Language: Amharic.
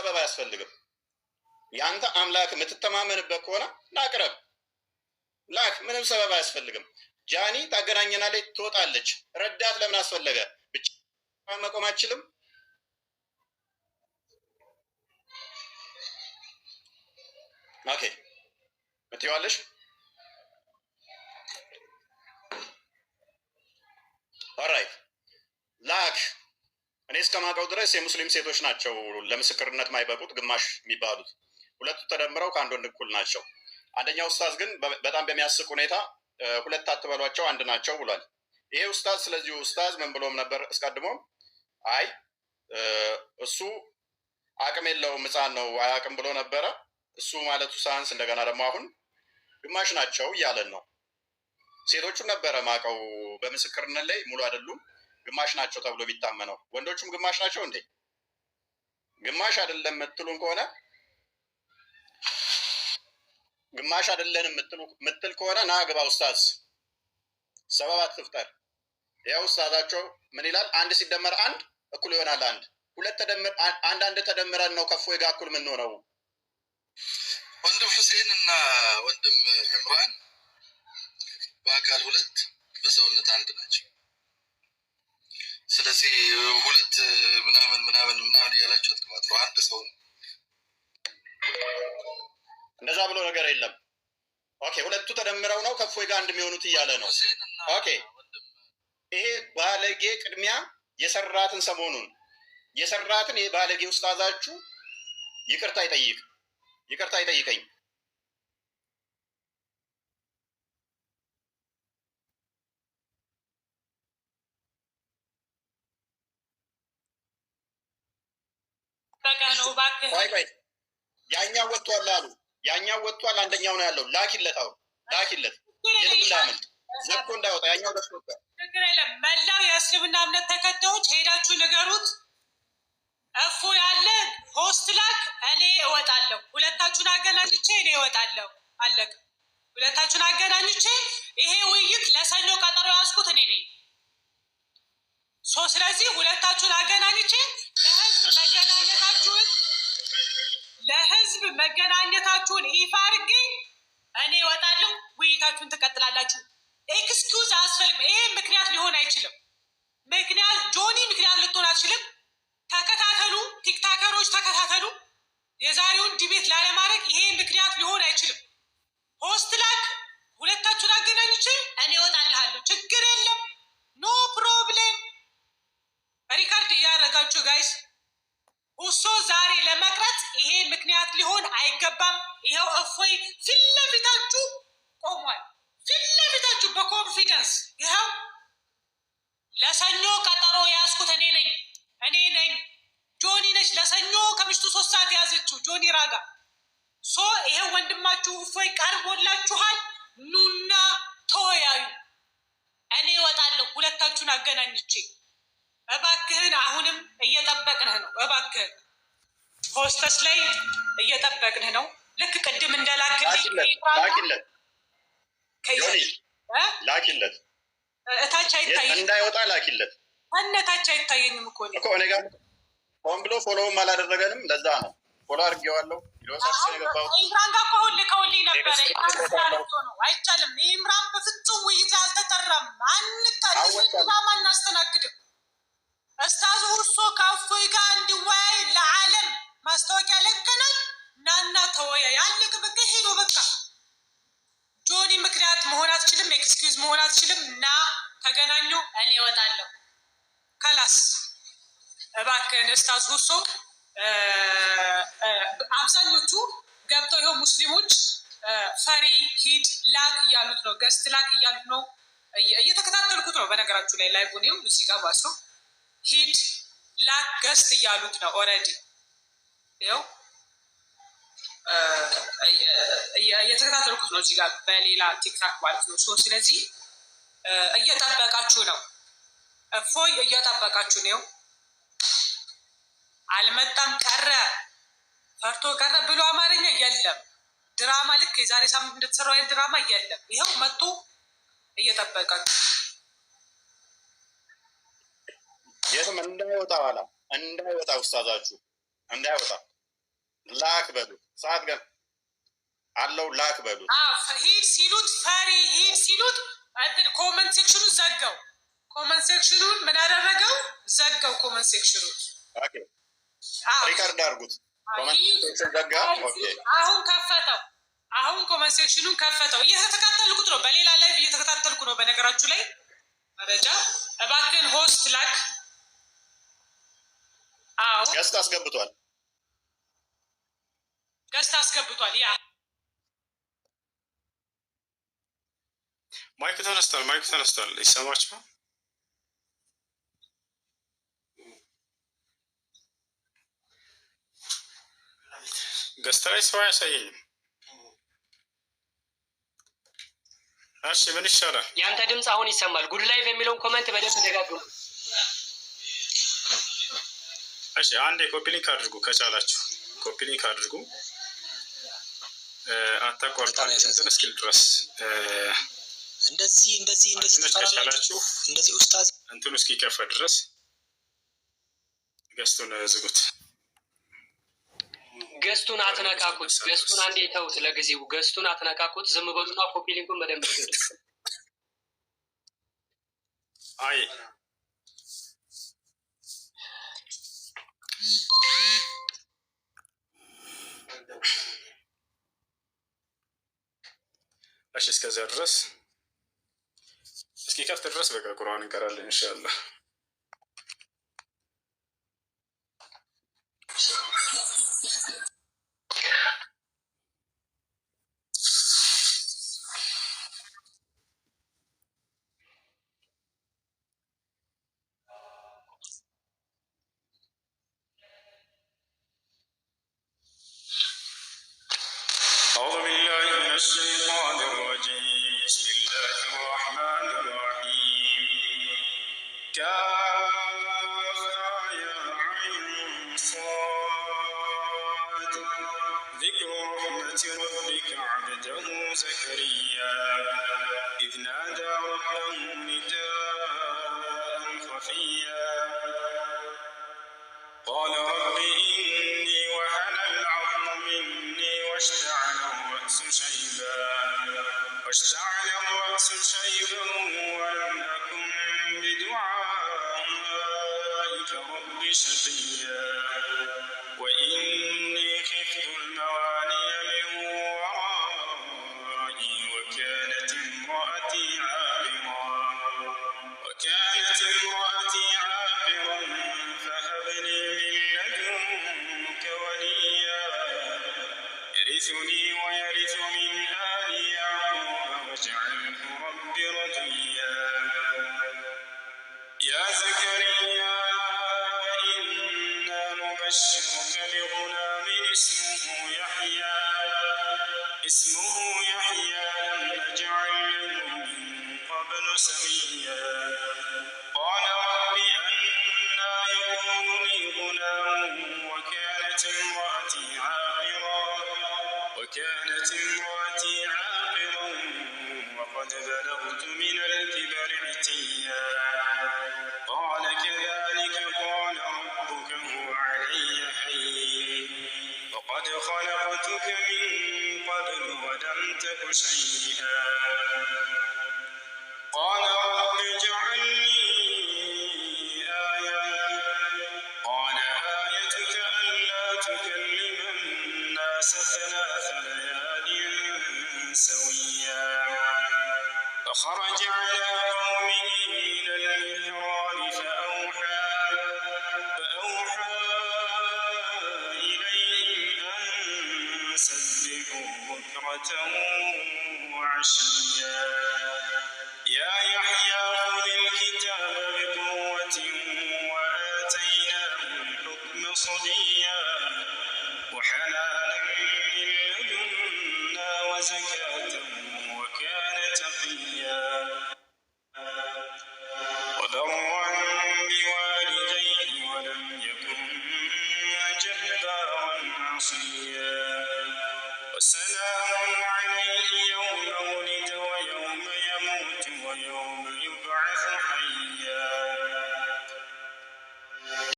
ሰበብ አያስፈልግም። ያንተ አምላክ የምትተማመንበት ከሆነ ላቅረብ ላክ፣ ምንም ሰበብ አያስፈልግም። ጃኒ ታገናኘናለች፣ ትወጣለች። ረዳት ለምን አስፈለገ? ብቻ መቆም አችልም። ኦኬ ምትይዋለሽ። ኦራይት ላክ። እኔ እስከማውቀው ድረስ የሙስሊም ሴቶች ናቸው ለምስክርነት ማይበቁት ግማሽ የሚባሉት። ሁለቱ ተደምረው ከአንድ ወንድ እኩል ናቸው። አንደኛው ኡስታዝ ግን በጣም በሚያስቅ ሁኔታ ሁለት አትበሏቸው አንድ ናቸው ብሏል። ይሄ ኡስታዝ ስለዚህ ኡስታዝ ምን ብሎም ነበር አስቀድሞም? አይ እሱ አቅም የለውም ሕፃን ነው አያውቅም ብሎ ነበረ። እሱ ማለቱ ሳንስ እንደገና ደግሞ አሁን ግማሽ ናቸው እያለን ነው። ሴቶቹን ነበረ ማቀው በምስክርነት ላይ ሙሉ አይደሉም ግማሽ ናቸው ተብሎ ቢታመነው፣ ወንዶቹም ግማሽ ናቸው እንዴ? ግማሽ አይደለም የምትሉን ከሆነ ግማሽ አይደለንም ምትል ከሆነ ና ግባ ኡስታዝ፣ ሰበብ አትፍጠር። ያው ኡስታዛቸው ምን ይላል? አንድ ሲደመር አንድ እኩል ይሆናል አንድ። ሁለት ተደምር አንድ ተደምረን ነው ከፎይ ጋር እኩል ምን ሆነው? ወንድም ሁሴን እና ወንድም ዕምራን በአካል ሁለት በሰውነት አንድ ናቸው። ስለዚህ ሁለት ምናምን እያላችሁ አትቀባጥሩ። አንድ ሰው ነው። እንደዛ ብሎ ነገር የለም። ኦኬ ሁለቱ ተደምረው ነው ከፎይ ጋር አንድ የሚሆኑት እያለ ነው። ኦኬ ይሄ ባለጌ ቅድሚያ የሰራትን ሰሞኑን የሰራትን የባለጌ ኡስታዛችሁ ይቅርታ ይጠይቀኝ። ቆይ ያኛው ወጥቷል አሉ። ያኛው ወጥቷል፣ አንደኛው ነው ያለው። ላኪለት፣ አሁን ላኪለት። የት እንዳመልጥ ዘኮ እንዳይወጣ ያኛው ደስ ወጣ። ችግር የለም። መላው የእስልምና እምነት ተከታዮች ሄዳችሁ ንገሩት። እፎ ያለ ሆስት ላክ፣ እኔ እወጣለሁ። ሁለታችሁን አገናኝቼ እኔ እወጣለሁ። አለቀ። ሁለታችሁን አገናኝቼ ይሄ ውይይት ለሰኞ ቀጠሮ ያዝኩት እኔ ነኝ። ስለዚህ ሁለታችሁን አገናኝቼ ለህዝብ መገናኘታችሁን ይፋ አድርጌ እኔ እወጣለሁ። ውይይታችሁን ትቀጥላላችሁ። ኤክስኪውዝ አያስፈልግም። ይሄ ምክንያት ሊሆን አይችልም። ጆኒ ምክንያት ልትሆን አትችልም። ተከታተሉ፣ ቲክታከሮች ተከታተሉ። የዛሬውን ዲቤት ላለማድረግ ይሄ ምክንያት ሊሆን አይችልም። ሆስት ላክ፣ ሁለታችሁን አገናኝቼ እኔ እወጣልሃለሁ። ችግር የለም። ኖ ፕሮብሌም። ሪካርድ እያደረጋችሁ ጋይስ። እሶ ዛሬ ለመቅረጽ ይሄ ምክንያት ሊሆን አይገባም። ይኸው እፎይ ፊት ለፊታችሁ ቆሟል። ፊት ለፊታችሁ በኮንፊደንስ ይኸው ለሰኞ ቀጠሮ ያዝኩት እኔ ነኝ። ጆኒ ነች ለሰኞ ከምሽቱ 3 ሰዓት ያዘችው ጆኒ ራጋ። ይሄው ወንድማችሁ እፎይ ቀርቦላችኋል። ኑና ተወያዩ። እኔ እወጣለሁ ሁለታችሁን አገናኝቼ። እባክህን አሁንም እየጠበቅንህ ነው። እባክህን ሆስተስ ላይ እየጠበቅንህ ነው። ልክ ቅድም እንደላክልኝ ላኪለት፣ እታች አይታየኝም እንዳይወጣ ላኪለት። እነታች አይታየኝም እኮ እኔ ጋር ሆን ብሎ ፎሎውም አላደረገንም። ለዛ ነው ፎሎ አድርጌዋለሁ። ኢምራን ጋር ከሁን ልከውልኝ ነበረ። ነው አይቻልም። ኢምራን በፍጹም ውይይት አልተጠራም። አንቃልማ እናስተናግድም። እስታዙ እርሶ ከእፎይ ጋር እንዲወያይ ለዓለም ማስታወቂያ ለቀናል። ናና ተወያይ። አለቅ በቃ ሄዶ በቃ ጆኒ ምክንያት መሆን አትችልም። ኤክስኪውዝ መሆን አትችልም። እና ተገናኙ። እኔ እወጣለሁ። ከላስ እባክህን እስታዙ እርሶ አብዛኞቹ ገብተው ይኸው ሙስሊሞች ፈሪ ሂድ ላክ እያሉት ነው። ገስት ላክ እያሉት ነው። እየተከታተልኩት ነው በነገራችሁ ላይ ላይቡኔው እዚህ ጋር ባሱ ሂድ ላክ ገስት እያሉት ነው። ኦልሬዲ ይኸው እየተከታተልኩት ነው እዚህ ጋር በሌላ ቲክታክ ማለት ነው። ስለዚህ እየጠበቃችሁ ነው። እፎይ እየጠበቃችሁ ነው። አልመጣም ቀረ ፈርቶ ቀረ ብሎ አማርኛ የለም። ድራማ ልክ የዛሬ ሳምንት እንደተሰራው አይነት ድራማ የለም። ይኸው መጥቶ እየጠበቃችሁ የትም እንዳይወጣ ኋላ እንዳይወጣ ኡስታዛችሁ እንዳይወጣ ላክ በሉ ሰዓት ገን አለው ላክ በሉ ሂድ ሲሉት ፈሪ ሂድ ሲሉት ኮመንት ሴክሽኑ ዘጋው። ኮመንት ሴክሽኑን ምን አደረገው? ዘጋው። ኮመንት ሴክሽኑን ሪከርድ አድርጉት። አሁን ከፈተው። አሁን ኮመንት ሴክሽኑን ከፈተው። እየተከታተልኩት ነው። በሌላ ላይቭ እየተከታተልኩ ነው። በነገራችሁ ላይ መረጃ እባክህን ሆስት ላክ። ገስት አስገብቷል። ገስት አስገብቷል። ያ ማይክ ተነስቷል። ማይክ ተነስቷል። ይሰማችኋል? ገስት ላይ ሰው አያሳየኝም። እሺ ምን ይሻላል? ያንተ ድምፅ አሁን ይሰማል። ጉድ ላይቭ የሚለውን ኮመንት በደንብ ደጋግሙ። እሺ አንዴ ኮፒ ሊንክ አድርጉ ከቻላችሁ፣ ኮፒ ሊንክ አድርጉ። አታቋርጡ እንትን እስኪል ድረስ እንደዚህ ከቻላችሁ እንደዚህ ኡስታዝ እንትኑ እስኪከፈት ድረስ ገስቱን ዝጉት። ገስቱን አትነካኩት። ገስቱን አንዴ ተውት። ለጊዜው ገስቱን አትነካኩት። ዝም በሉና ኮፒ ሊንኩን በደንብ ዝጉት። አይ እሺ እስከዚያ ድረስ እስኪከፍት ድረስ በቃ ቁርአን እንቀራለን ኢንሻአላህ። أعوذ بالله من الشيطان الرجيم بسم الله الرحمن الرحيم كافها يا عين صاد ذكر رحمة ربك عبده زكريا إذ نادى ربه نداء خفيا قال رب إني وهن العظم مني واشتعل الرأس شيبا ولم أكن بدعائك رب شقيا وإني خفت الموالي من ورائي وكانت امرأتي عاقرا فهب لي من لدنك وليا يرثني ويرث من آل يعقوب واجعله رب رضيا يا زكريا إنا نبشرك بغلام اسمه يحيى لم نجعل له من قبل سميا قال رب أنى يكون لي غلام وكانت امرأتي عاقرا وقد بلغت من الكبر عتيا قال كذلك قال ربك هو علي هين وقد خلقتك من قبل ولم تك شيئا قال رب اجعل لي آية قال آيتك ألا تكلم الناس 3 ليال سويا فخرج على قومه من المحراب فأوحى إليهم أن سبحوا بكرة وعشيا يا يحيى خذ الكتاب بقوة وآتيناه الحكم صبيا وحنانا من لدنا وزكاة وكان تقيا وبرا بوالديه ولم يكن جبارا عصيا وسلام عليه يوم